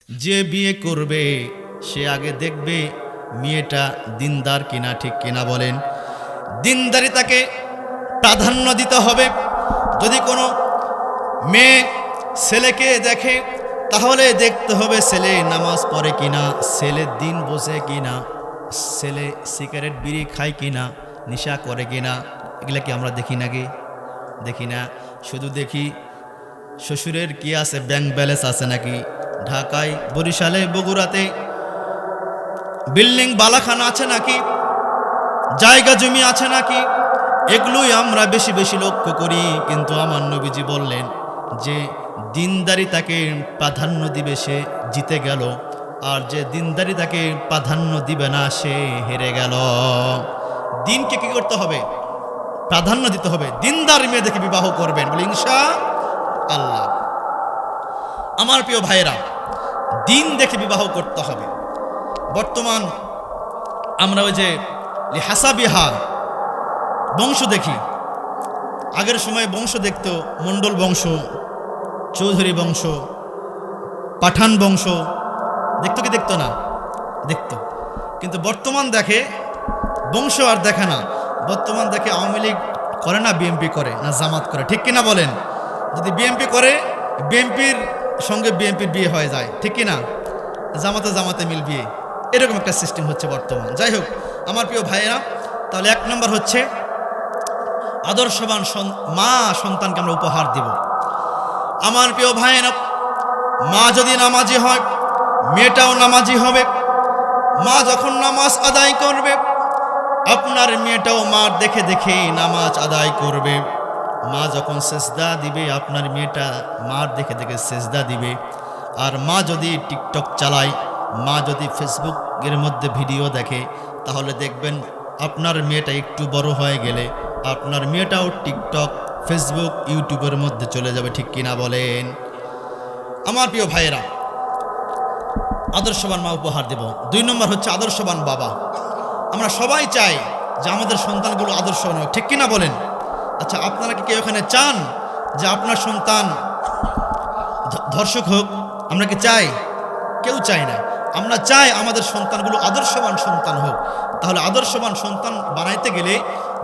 যে বিয়ে করবে সে আগে দেখবে মেয়েটা দিনদার কিনা, ঠিক কিনা বলেন? দিনদারি তাকে প্রাধান্য দিতে হবে। যদি কোনো মেয়ে ছেলেকে দেখে তাহলে দেখতে হবে ছেলে নামাজ পড়ে কিনা, ছেলে দিন বসে কিনা, ছেলে সিগারেট বিড়ি খায় কিনা, নেশা করে কিনা। এগুলা কি আমরা দেখি নাকি? দেখি না। শুধু দেখি শ্বশুরের কি আছে, ব্যাংক ব্যালেন্স আছে নাকি, ঢাকায় বরিশালে বগুড়াতে বিল্ডিং বালাখানা আছে নাকি, জায়গা জমি আছে নাকি, এগুলোই আমরা বেশি বেশি লক্ষ্য করি। কিন্তু আমার নবীজি বললেন যে দিনদারি তাকে প্রাধান্য দিবে সে জিতে গেল, আর যে দিনদারি তাকে প্রাধান্য দিবে না সে হেরে গেল। দিনকে কি করতে হবে? প্রাধান্য দিতে হবে। দিনদার মেয়ে দেখে বিবাহ করবেন, বলে ইনশাআল্লাহ। আমার প্রিয় ভাইরা, দিন দেখে বিবাহ করতে হবে। বর্তমান আমরা ওই যে হাসাবিহা বংশ দেখি। আগের সময় বংশ দেখতো মণ্ডল বংশ, চৌধুরী বংশ, পাঠান বংশ, দেখতো কি দেখতো না? দেখতো। কিন্তু বর্তমান দেখে বংশ আর দেখে না। বর্তমান দেখে আওয়ামী লীগ করে না বিএনপি করে, না জামাত করে, ঠিক কিনা বলেন? যদি বিএনপি করে বিএনপির সঙ্গে বিএনপির বিয়ে হয়ে যায়, ঠিক কিনা? জামাতে জামাতে মিল বিয়ে, এরকম একটা সিস্টেম হচ্ছে বর্তমান। যাই হোক আমার প্রিয় ভাইয়েরা, তাহলে 1 নম্বর হচ্ছে আদর্শবান মা সন্তানকে আমরা উপহার দিব। আমার প্রিয় ভাইয়েরা, মা যদি নামাজি হয় মেয়েটাও নামাজি হবে। মা যখন নামাজ আদায় করবে আপনার মেয়েটাও মার দেখে দেখে নামাজ আদায় করবে। মা যখন সেজদা দিবে আপনার মেয়েটা মার দেখে দেখে সেজদা দিবে। আর মা যদি টিকটক চালায়, মা যদি ফেসবুকের মধ্যে ভিডিও দেখে, তাহলে দেখবেন আপনার মেয়েটা একটু বড় হয়ে গেলে আপনার মেয়েটাও টিকটক, ফেসবুক, ইউটিউবের মধ্যে চলে যাবে, ঠিক কিনা বলেন? আমার প্রিয় ভাইয়েরা, আদর্শবান মা উপহার দেব। 2 নম্বর হচ্ছে আদর্শবান বাবা। আমরা সবাই চাই যে আমাদের সন্তানগুলো আদর্শবান হোক, ঠিক কিনা বলেন? আচ্ছা, আপনারা কি কেউ এখানে চান যে আপনার সন্তান ধর্ষক হোক? আমরা কি চাই? কেউ চাই না। আমরা চাই আমাদের সন্তানগুলো আদর্শবান সন্তান হোক। তাহলে আদর্শবান সন্তান বানাইতে গেলে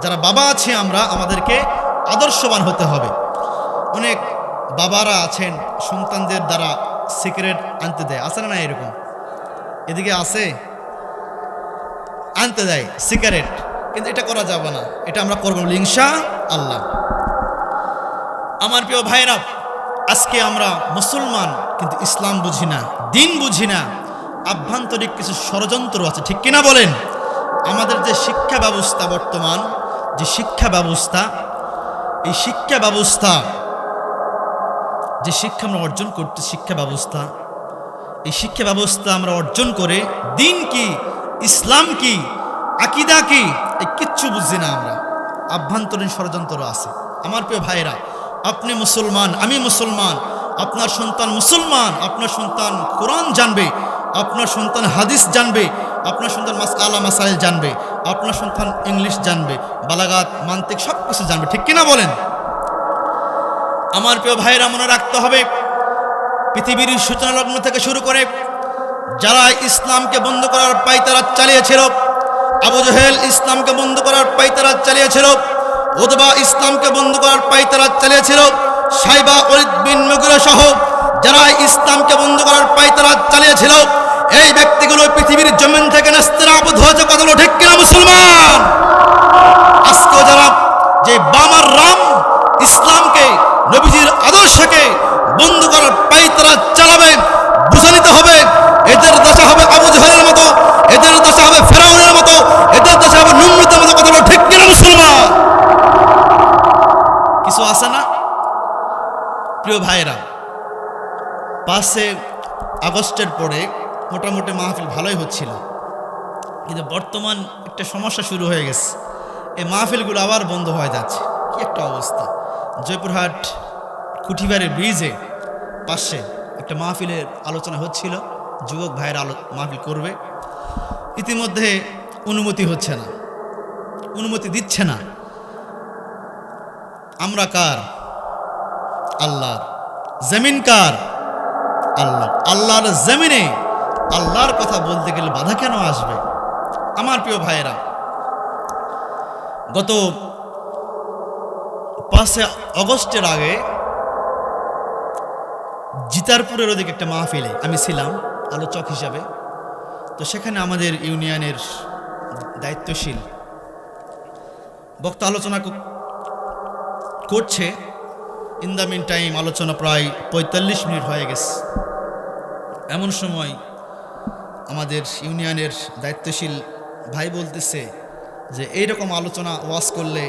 যারা বাবা আছে আমরা, আমাদেরকে আদর্শবান হতে হবে। অনেক বাবারা আছেন সন্তানদের দ্বারা সিগারেট আনতে দেয়, আছে না? এরকম এদিকে আছে, আনতে দেয় সিগারেট, কিন্তু এটা করা যাবে না। এটা আমরা করবো ইনশাআল্লাহ। আমার প্রিয় ভাইরা, আজকে আমরা মুসলমান কিন্তু ইসলাম বুঝি না, দিন বুঝি না। আভ্যন্তরিক কিছু ষড়যন্ত্র আছে, ঠিক কিনা বলেন? আমাদের যে শিক্ষা ব্যবস্থা, বর্তমান যে শিক্ষা ব্যবস্থা, এই শিক্ষা ব্যবস্থা, যে শিক্ষা আমরা অর্জন করতে, শিক্ষা ব্যবস্থা, এই শিক্ষা ব্যবস্থা আমরা অর্জন করে দিন কি, ইসলাম কি, আকীদা কি, এই কিচ্ছু বুঝি না আমরা। আভ্যন্তরীণ ষড়যন্ত্র আছে। আমার প্রিয় ভাইরা, আপনি মুসলমান, আমি মুসলমান, আপনার সন্তান মুসলমান, আপনার সন্তান কোরআন জানবে, আপনার সন্তান হাদিস জানবে, আপনার সন্তান মাসআলা মাসাইল জানবে, আপনার সন্তান ইংলিশ জানবে, বালাগাত, মান্তিক সব কিছু জানবে, ঠিক কিনা বলেন? আমার প্রিয় ভাইরা, মনে রাখতে হবে পৃথিবীর সূচনা লগ্ন থেকে শুরু করে যারা ইসলামকে বন্ধ করার পায়তারা চালিয়েছিল, আবু জেহেল ইসলামকে বন্ধ করার পায়তারা চালিয়েছিল, উতবা ইসলামকে বন্ধ করার পায়তারা চালিয়েছিল, সাইবা, ওয়ালিদ বিন মুগিরা সহ যারা ইসলামকে বন্ধ করার পায়তারা চালিয়েছিল, এই ব্যক্তিগুলো পৃথিবীর জমিন থেকে নাস্তানাবুদ হয়েছে। কথা বলো ঠিক কিনা মুসলমান? আজকে যারা যে বামার রাম ইসলামকে, নবীজির আদর্শকে বন্ধ করার পায়তারা চালাবে, বুঝে নিতে হবে এদের দশা হবে আবু জেহেলের মতো, এদের দশা হবে ফেরাউনের মতো, এদের দশা হবে নমরুদের মতো। কথা বলো ঠিক কিনা মুসলমান? কিছু আছে না প্রিয় ভাইরা? 5 আগস্টের পরে মোটামুটি মাহফিল ভালোই হচ্ছিল, কিন্তু বর্তমান একটা সমস্যা শুরু হয়ে গেছে। এই মাহফিলগুলো আবার বন্ধ হয়ে যাচ্ছে। কি একটা অবস্থা! জয়পুরহাট কুঠিবাড়ি ব্রিজে পাশে একটা মাহফিলের আলোচনা হচ্ছিল, যুবক ভাইয়ের মাহফিল করবে। ইতিমধ্যে অনুমতি হচ্ছে না, অনুমতি দিচ্ছে না। আমরা কার? আল্লাহর। জমিন কার? আল্লাহ। আল্লাহর জমিনে আল্লাহর কথা বলতে গেলে বাধা কেন আসবে? আমার প্রিয় ভাইয়েরা, গত 5 আগস্টের আগে জিতারপুরের ওদিকে একটা মাহফিলে আমি ছিলাম আলোচক হিসাবে। তো সেখানে আমাদের ইউনিয়নের দায়িত্বশীল বক্তা আলোচনা করছে। ইন দ্য মিন টাইম আলোচনা প্রায় 45 মিনিট হয়ে গেছে। এমন সময় আমাদের ইউনিয়নের দায়িত্বশীল ভাই বলতেছে যে এইরকম আলোচনা ওয়াজ করলে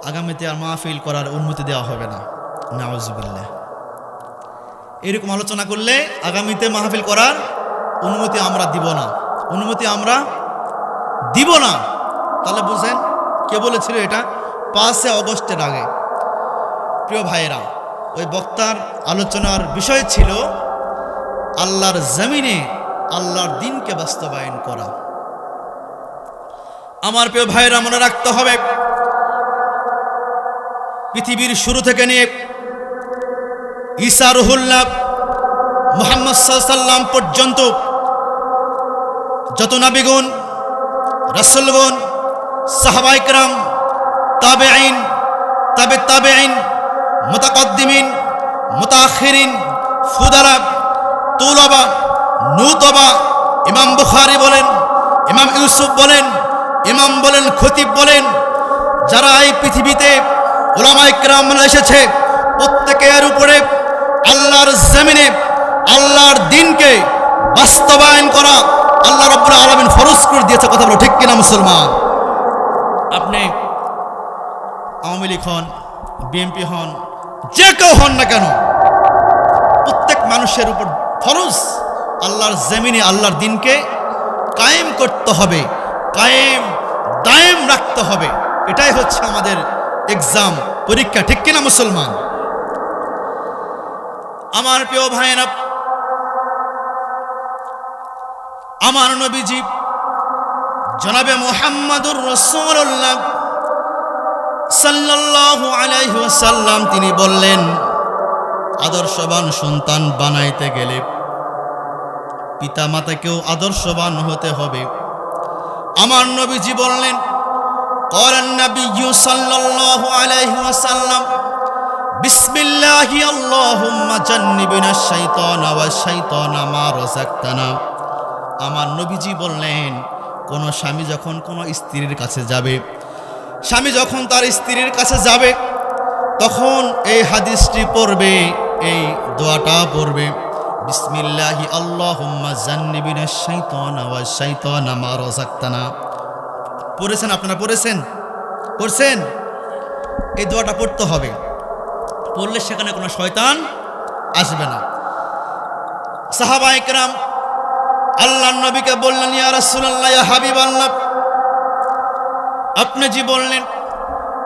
আগামীতে আর মাহফিল করার অনুমতি দেওয়া হবে না। নাউজুবিল্লাহ। এরকম আলোচনা করলে আগামীতে মাহফিল করার অনুমতি আমরা দিব না, অনুমতি আমরা দিব না। তাহলে বুঝেন কে বলেছিল এটা? 5 আগস্টের আগে। প্রিয় ভাইয়েরা, ওই বক্তার আলোচনার বিষয় ছিল আল্লাহর জমিনে আল্লাহর দ্বীনকে বাস্তবায়ন করা। আমার প্রিয় ভাইয়েরা, মনে রাখতে হবে পৃথিবীর শুরু থেকে নিয়ে ঈসা রুহুল্লাহ মুহাম্মদ সাল্লাল্লাহু আলাইহি ওয়াসাল্লাম পর্যন্ত যত নবীগণ, রাসূলগণ, সাহাবায়ে কেরাম, তাবেঈন, তাবেঈন, মুতাকদ্দিমিন, মুতাআখিরিন, ফুদালা, তুলাবা, নুতবা, ইমাম বুখারী বলেন, ইমাম ইউসুফ বলেন, ইমাম বলেন, খতিব বলেন, যারা এই পৃথিবীতে উলামায়ে কেরাম এসেছে, প্রত্যেকের উপরে আল্লাহর জমিনে আল্লাহর দ্বীনকে বাস্তবায়ন করা আল্লাহ রাব্বুল আলামিন ফরজ করে দিয়েছে। কথা বলো ঠিক কিনা মুসলমান? আপনি আওয়ামী লীগ হন, বিএনপি হন, যে কেউ হন না কেন, প্রত্যেক মানুষের উপর ফরজ আল্লাহর জমিনে আল্লাহর দ্বীনকে কায়েম করতে হবে, কায়েম দায়েম রাখতে হবে। এটাই হচ্ছে আমাদের এক্সাম, পরীক্ষা। ঠিক কিনা মুসলমান? আমার প্রিয় ভাইয়েরা, আমার নবীজি জনাবে মুহাম্মদুর রাসূলুল্লাহ সাল্লাল্লাহু আলাইহি ওয়াসাল্লাম তিনি বললেন, আদর্শবান সন্তান বানাইতে গেলে পিতা মাতাকেও আদর্শবান হতে হবে। আমার নবীজি বললেন, ক্বালান নাবিয়্যু সাল্লাল্লাহু আলাইহি ওয়াসাল্লাম, বিসমিল্লাহি আল্লাহুম্মা জান্নিবিনাশ শাইতানা ওয়াশ শাইতানা মা রাযাকতানা। আমার নবীজি বললেন, কোন স্বামী যখন কোন স্ত্রীর কাছে যাবে, স্বামী যখন তার স্ত্রীর কাছে যাবে, তখন এই হাদিসটি পড়বে, এই দোয়াটা পড়বে, বিসমিল্লাহি আল্লাহুম্মা জান্নিবিনাশ শাইতানা ওয়াশ শাইতানা মা রাযাকতানা। পড়েছেন আপনারা? পড়ছেন? এই দোয়াটা পড়তে হবে। পড়লে সেখানে কোনো শয়তান আসবে না। সাহাবায়ে কেরাম আল্লাহর নবীকে বললেন, ইয়া রাসূলুল্লাহ, ইয়া হাবিবাল্লাহ, আপনি জি বললেন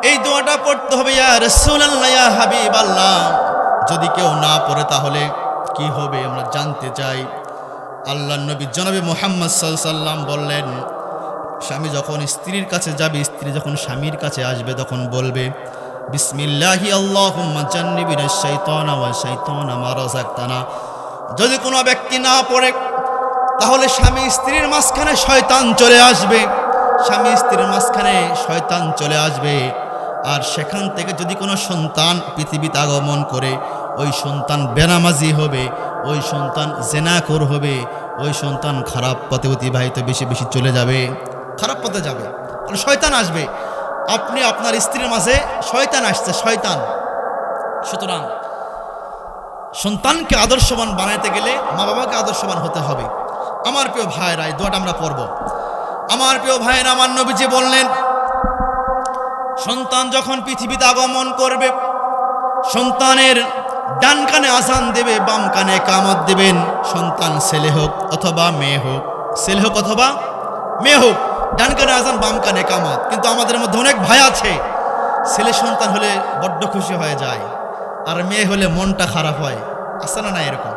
এই দোয়াটা পড়তে হবে। ইয়া রাসূলুল্লাহ, ইয়া হাবিবাল্লাহ, যদি কেউ না পড়ে তাহলে কি হবে আমরা জানতে চাই। আল্লাহর নবী জনাবে মুহাম্মদ সাল্লাল্লাহু আলাইহি ওয়াসাল্লাম বললেন, স্বামী যখন স্ত্রীর কাছে যাবে, স্ত্রী যখন স্বামীর কাছে আসবে, তখন বলবে, বিসমিল্লাহি আল্লাহুম্মা জান্নিবিনাশ শাইতানা ওয়াশ শাইতানা মা রাযাকতানা। যদি কোনো ব্যক্তি না পড়ে, তাহলে স্বামী স্ত্রীর মাঝখানে শয়তান চলে আসবে, স্বামী স্ত্রীর মাঝখানে শয়তান চলে আসবে। আর সেখান থেকে যদি কোনো সন্তান পৃথিবীতে আগমন করে, ওই সন্তান বেনামাজি হবে, ওই সন্তান জেনাখোর হবে, ওই সন্তান খারাপ পথে অতিবাহিত বেশি বেশি চলে যাবে, খারাপ পথে যাবে, কারণ শয়তান আসবে। আপনি আপনার স্ত্রীর মাঝে শয়তান আসছে, শয়তান। সুতরাং সন্তানকে আদর্শবান বানাইতে গেলে মা বাবাকে আদর্শবান হতে হবে। আমার প্রিয় ভাইরা, এই দোয়াটা আমরা পড়ব। আমার প্রিয় ভাইরা, আমার নবীজি বললেন, সন্তান যখন পৃথিবীতে আগমন করবে, সন্তানের ডান কানে আযান দেবে, বাম কানে ইকামত দেবেন। সন্তান ছেলে হোক অথবা মেয়ে হোক, ছেলে হোক অথবা মেয়ে হোক, ডান কানে আযান, বাম কানে ইকামত। কিন্তু আমাদের মধ্যে অনেক ভাই আছে, ছেলে সন্তান হলে বড্ড খুশি হয়ে যায়, আর মেয়ে হলে মনটা খারাপ হয়। আছে না? না এরকম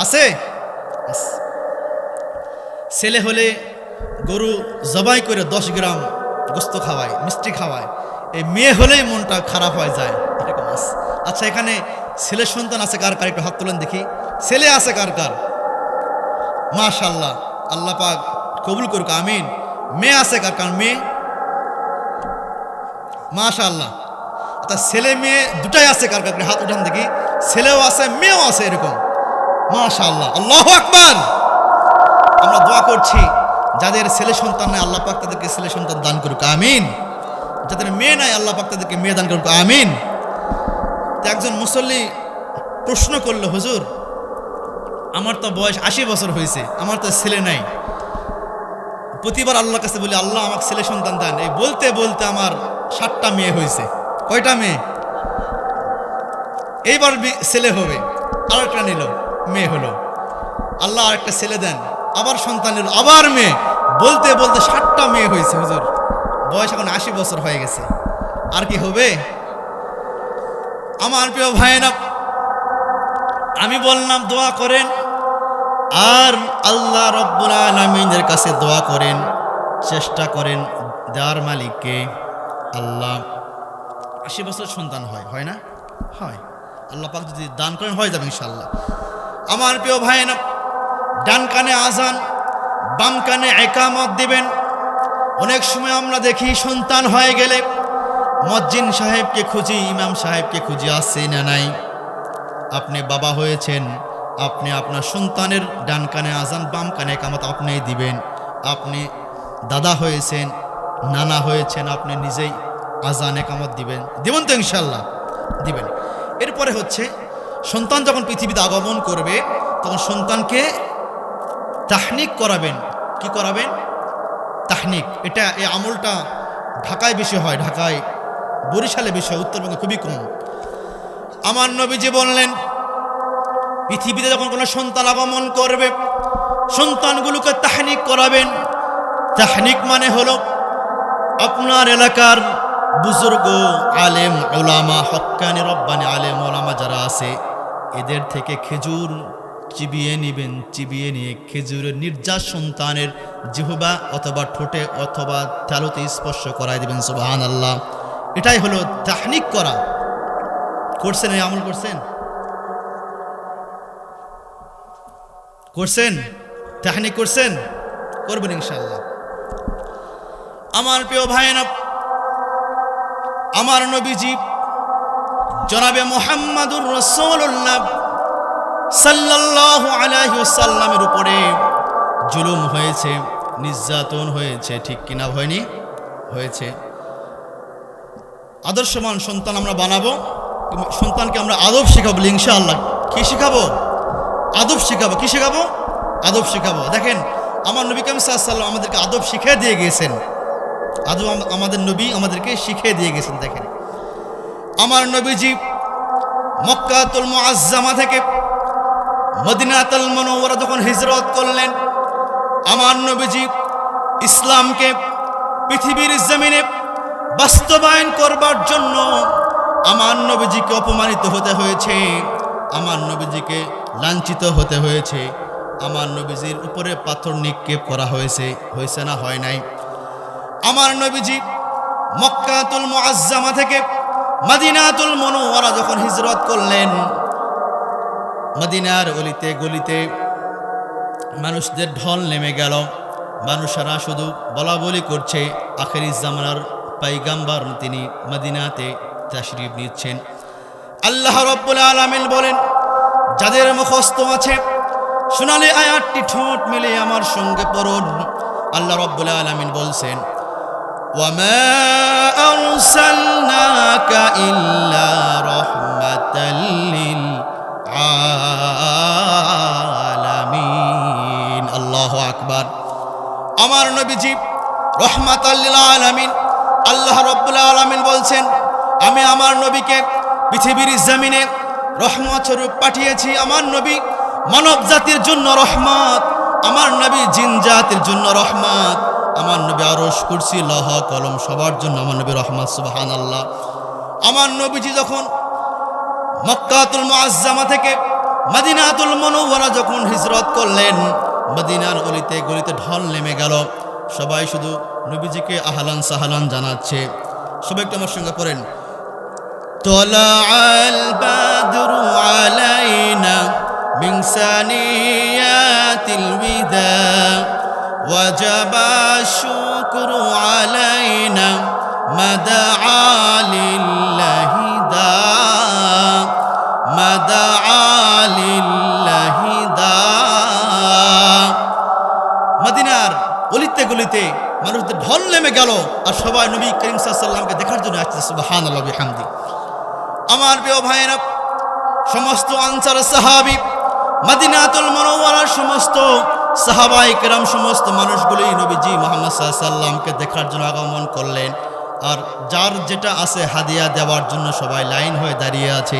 আছে? ছেলে হলে গরু জবাই করে 10 গ্রাম গোস্ত খাওয়ায়, মিষ্টি খাওয়ায়। এই মেয়ে হলেই মনটা খারাপ হয়ে যায়, এরকম আছে। আচ্ছা, এখানে ছেলে সন্তান আছে কার কার? একটু হাত তোলেন দেখি। ছেলে আছে কার কার? মাশাআল্লাহ, আল্লাহ পাক কবুল করুক, আমিন। মেয়ে আছে কার কার? মেয়ে, মাশাআল্লাহ। তা ছেলে মেয়ে দুটাই আছে কার কার? হাত উঠান দেখি। ছেলেও আছে মেয়েও আছে, এরকম মাশাআল্লাহ, আল্লাহু আকবার। আমরা দোয়া করছি যাদের ছেলে সন্তান নাই আল্লাহ পাক তাদেরকে ছেলে সন্তান দান করুক, আমিন। যাদের মেয়ে নাই আল্লাহ পাক তাদেরকে মেয়ে দান করুক, আমিন। তো একজন মুসল্লি প্রশ্ন করলো, হুজুর আমার তো বয়স 80 বছর হয়েছে, আমার তো ছেলে নাই, প্রতিবার আল্লাহর কাছে বলি আল্লাহ আমাকে ছেলে সন্তান দেন, এই বলতে বলতে আমার 7টা মেয়ে হয়েছে। কয়টা মেয়ে? এইবার ছেলে হবে, আরেকটা নিল, মেয়ে হলো। আল্লাহ আরেকটা ছেলে দেন, আবার সন্তান নিল, আবার মেয়ে, বলতে বলতে 7টা মেয়ে হয়েছে। হুজুর বয়স এখন 80 বছর হয়ে গেছে, আর কি হবে? আমার প্রিয় ভাইয়েরা, আমি বললাম দোয়া করেন, আর আল্লাহ রব্বুল আলামিনের কাছে দোয়া করেন, চেষ্টা করেন দেওয়ার মালিককে। আল্লাহ 80 বছর সন্তান হয় না? হয়। আল্লাহ পাক যদি দান করেন হয়ে যাবে ইনশাআল্লাহ। আমার প্রিয় ভাইয়েরা, ডান কানে আজান, বাম কানে ইকামত দিবেন। অনেক সময় আমরা দেখি সন্তান হয়ে গেলে মুয়াজ্জিন সাহেবকে খুঁজি, ইমাম সাহেবকে খুঁজি, আসছে না নাই। আপনি বাবা হয়েছেন, আপনি আপনার সন্তানের ডান কানে আজান, বাম কানে ইকামত আপনিই দিবেন। আপনি দাদা হয়েছেন, নানা হয়েছেন, আপনি নিজেই আজান ইকামত দিবেন তো ইনশাআল্লাহ দিবেন। এরপরে হচ্ছে সন্তান যখন পৃথিবীতে আগমন করবে তখন সন্তানকে তাহনিক করাবেন। কি করাবেন? তাহনিক। এই আমলটা ঢাকায় বেশি হয়, ঢাকায়, বরিশালে বেশি হয়, উত্তরবঙ্গে খুবই কম। আমার নবীজি বললেন পৃথিবীতে যখন কোনো সন্তান আগমন করবে সন্তানগুলোকে তাহনিক করাবেন। তাহনিক মানে হলো আপনার এলাকার বুজুর্গ, আলেম, ওলামা, হক্কানি রব্বানি আলেম ওলামা যারা আছে এদের থেকে খেজুর চিবিয়ে নেবেন। চিবিয়ে নিয়ে খেজুরের নির্যাস সন্তানের জিহবা অথবা ঠোঁটে অথবা তালুতে স্পর্শ করাই দেবেন। সুবহানাল্লাহ। এটাই হলো তাহনিক করা। করছেন? এই আমল করছেন? তাহনিক করছেন? করবেন ইনশাআল্লাহ। আমার প্রিয় ভাইয়েরা, আমার নবীজি জনাবে মুহাম্মাদুর রাসূলুল্লাহ সাল্লাল্লাহু আলাইহি ওয়াসাল্লামের উপরে জুলুম হয়েছে, নির্যাতন হয়েছে, ঠিক কিনা? হয়নি? হয়েছে। আদর্শমান সন্তান আমরা বানাবো, সন্তানকে আমরা আদব শেখাবো ইনশাআল্লাহ। কি শেখাবো? আদব শেখাবো। কি শেখাবো? আদব শেখাবো। দেখেন আমার নবী কারীম সাল্লাল্লাহু আলাইহি ওয়াসাল্লাম আমাদেরকে আদব শিখিয়ে দিয়ে গিয়েছেন। আদব আমাদের নবী আমাদেরকে শিখিয়ে দিয়ে গেছেন। দেখেন আমার নবীজি মক্কাতুল মুআজ্জামা থেকে মদিনাতুল মুনাওয়ারা যখন হিজরত করলেন, আমার নবীজি ইসলামকে পৃথিবীর জমিনে বাস্তবায়ন করবার জন্য আমার নবীজিকে অপমানিত হতে হয়েছে, আমার নবীজিকে লাঞ্ছিত হতে হয়েছে, আমার নবীজির উপরে পাথর নিক্ষেপ করা হয়েছে। হয়েছে না? হয় নাই? আমার নবীজি মক্কাতুল মুআজ্জামা থেকে মদিনাতুল মুনাওয়ারা যখন হিজরত করলেন, মদিনার অলিতে গলিতে মানুষদের ঢল নেমে গেল। মানুষেরা শুধু বলা বলি করছে আখেরি জামানার পয়গম্বর তিনি মদিনাতে তাশরীফ নিচ্ছেন। আল্লাহ রাব্বুল আলামিন বলেন, যাদের মুখস্থ আছে সোনালী আয়াতটি ঠোঁট মিলে আমার সঙ্গে পড়ুন। আল্লাহ রাব্বুল আলামিন বলছেন, ওয়ামা আরসালনাকা ইল্লা রাহমাতাল লিল আলামিন। আল্লাহু আকবার। আমার নবীজি রাহমাতাল লিল আলামিন। আল্লাহ রাব্বুল আলামিন বলছেন, আমি আমার নবীকে পৃথিবীর জমিনে রহমত স্বরূপ পাঠিয়েছি। আমার নবী মানব জাতির জন্য রহমত, আমার নবী জিন জাতির জন্য রহমত, আমার নবী আরশ কুরসি লৌহ কলম সবার জন্য আমার নবী রহমত। সুবহানাল্লাহ। আমার নবীজি যখন মক্কাতুল মুআজ্জামা থেকে মদিনাতুল মুনাওয়ারা যখন হিজরত করলেন, মদিনার অলিতে গলিতে ঢল নেমে গেল। সবাই শুধু নবীজিকে আহলান সাহলান জানাচ্ছে। সবাই একটু আমার সঙ্গে পড়েন, طلع البدر علينا من ثنيات الوداع وجب الشكر علينا ما دعا لله داع ما دعا لله داع মদিনার অলিতে গলিতে মানুষদের ঢল নেমে গেল আর সবাই নবী করিম সাল্লাল্লাহু আলাইহি ওয়াসাল্লামকে দেখার জন্য আসছে সুবহানাল্লাহ ওয়া বিহামদি। আমার প্রিয় ভাইরা, সমস্ত আনসার সাহাবী, মদিনাতুল মুনাওয়ারার সমস্ত সাহাবায়ে কেরাম, সমস্ত মানুষগুলোই নবীজি মুহাম্মদ সাল্লাল্লাহু আলাইহি ওয়াসাল্লামকে দেখার জন্য আগমন করলেন। আর যার যেটা আছে হাদিয়া দেওয়ার জন্য সবাই লাইন হয়ে দাঁড়িয়ে আছে।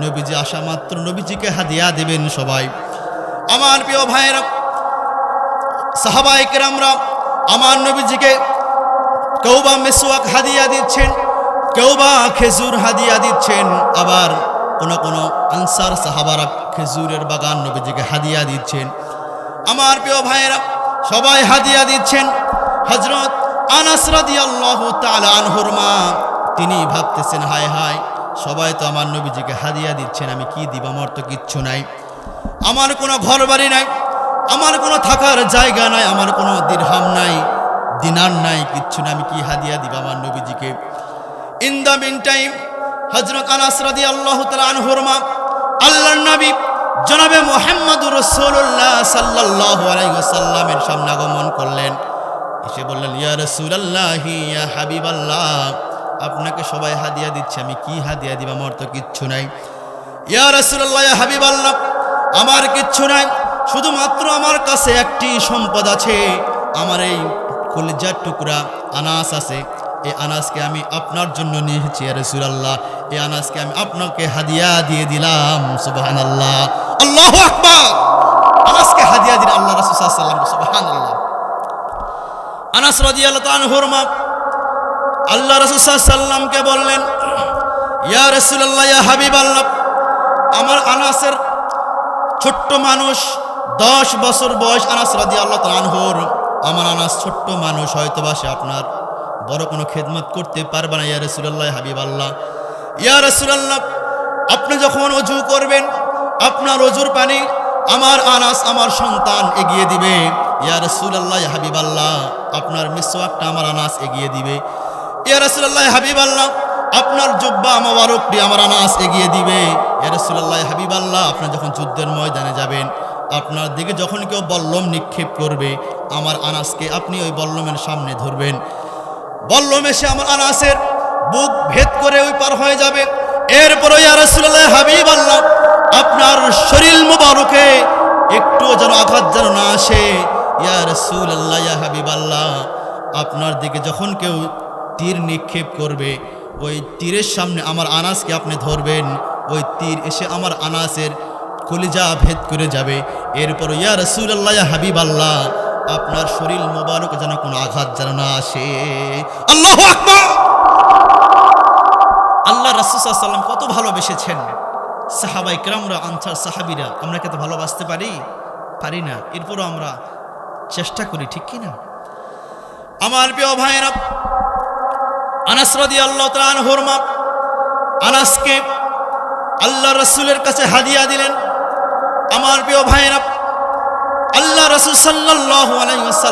নবীজি আসা মাত্র নবীজিকে হাদিয়া দেবেন সবাই। আমার প্রিয় ভাইরা, সাহাবায়ে কেরামরা আমার নবীজিকে কেউ বা মিসওয়াক হাদিয়া দিচ্ছেন, কেউ বা খেজুর হাদিয়া দিচ্ছেন, আবার কোন আনসার সাহাবারা খেজুরের বাগান নবীজিকে হাদিয়া দিচ্ছেন। আমার প্রিয় ভাইয়েরা, সবাই হাদিয়া দিচ্ছেন। হযরত আনাস রাদিয়াল্লাহু তাআলা আনহুর মা তিনি ভাবতেছেন, হায় হায়, সবাই তো আমার নবীজিকে হাদিয়া দিচ্ছেন, আমি কি দিব? আমার তো কিচ্ছু নাই, আমার কোনো ঘর বাড়ি নাই, আমার কোনো থাকার জায়গা নাই, আমার কোনো দিরহাম নাই, দিনার নাই, কিচ্ছু না, আমি কি হাদিয়া দিব আমার নবীজিকে? ইন দ্য মিন টাইম হযরত আনাস রাদিয়াল্লাহু তাআলা আনহুর মা আল্লাহর নবী জনাবে মুহাম্মদুর রাসূলুল্লাহ সাল্লাল্লাহু আলাইহি ওয়াসাল্লামের সামনে আগমন করলেন। এসে বললেন, ইয়া রাসূলুল্লাহ, ইয়া হাবিবাল্লাহ, আপনাকে সবাই হাদিয়া দিচ্ছে, আমি কি হাদিয়া দিব? আমার তো কিচ্ছু নাই। ইয়া রাসূলুল্লাহ, ইয়া হাবিবাল্লাহ, আমার কিচ্ছু নাই, শুধুমাত্র আমার কাছে একটি সম্পদ আছে, আমার এই কলিজার টুকরা আনাস আছে, এই আনাসকে আমি আপনার জন্য নিয়েছি ইয়া রাসূলুল্লাহ, এই আনাসকে আমি আপনাকে হাদিয়া দিয়ে দিলাম। সুবহানাল্লাহ, আল্লাহু আকবার। আনাসকে হাদিয়া দিলেন আল্লাহ রাসূল সাল্লাল্লাহু আলাইহি ওয়াসাল্লাম। সুবহানাল্লাহ। আনাস রাদিয়াল্লাহু আনহুর মা আল্লাহ রাসূল সাল্লাল্লাহু আলাইহি ওয়াসাল্লামকে বললেন, ইয়া রাসূলুল্লাহ, ইয়া হাবিবাল্লাহ, আমার আনাসের ছোট্ট মানুষ, 10 বছর বয়স আনাস রাদিয়াল্লাহু আনহুর। আমার আনাস ছোট্ট মানুষ, হয়তোবা সে আপনার বড় কোনো খেদমত করতে পারবে না। ইয়া রাসূলুল্লাহ, হাবিবাল্লাহ, ইয়া রাসূলুল্লাহ, আপনি যখন ওযু করবেন, আপনার ওযুর পানি আমার আনাস, আমার সন্তান এগিয়ে দিবে। ইয়া রাসূলুল্লাহ, হাবিবাল্লাহ, আপনার মিসওয়াকটা আমার আনাস এগিয়ে দিবে। ইয়া রাসূলুল্লাহ, হাবিবাল্লাহ, আপনার জুব্বা মোবারকটি আমার আনাস এগিয়ে দিবে। ইয়া রাসূলুল্লাহ, হাবিবাল্লাহ, আপনি যখন যুদ্ধের ময়দানে যাবেন, আপনার দিকে যখন কেউ বল্লম নিক্ষেপ করবে, আমার আনাসকে আপনি ওই বল্লমের সামনে ধরবেন। বল্লম এসে আমার আনাসের বুক ভেদ করে ওই পার হয়ে যাবে। এরপরে ইয়া রাসূলুল্লাহ, হাবিবাল্লাহ, আপনার শরীর মুবারকে একটু যেন আঘাত যেন না আসে। ইয়া রাসূলুল্লাহ, ইয়া হাবিবাল্লাহ, আপনার দিকে যখন কেউ তীর নিক্ষেপ করবে, ওই তীরের সামনে আমার আনাসকে আপনি ধরবেন, ওই তীর এসে আমার আনাসের কলিজা ভেদ করে যাবে। এরপর ইয়া রাসূলুল্লাহ, ইয়া হাবিবাল্লাহ, আপনার শরীর মোবারক যেন কোনো আঘাত যেন না আসে। আল্লাহু আকবার। আল্লাহ রাসূল সাল্লাল্লাহু আলাইহি ওয়াসাল্লাম কত ভালোবেসেছেন। সাহাবায়ে কেরামরা, আনসার সাহাবীরা, আমরা কি তো ভালোবাসতে পারি না? এরপরও আমরা চেষ্টা করি, ঠিক কি না? আমার প্রিয় ভাইরা, আনাস রাদিয়াল্লাহু তাআলা আনহুর মা আনাসকে আল্লাহ রাসূলের কাছে হাদিয়া দিলেন। আমার প্রিয় ভাইরা, আল্লাহ রাসূল সাল্লাল্লাহু আলাইহি ওয়াসাল্লাম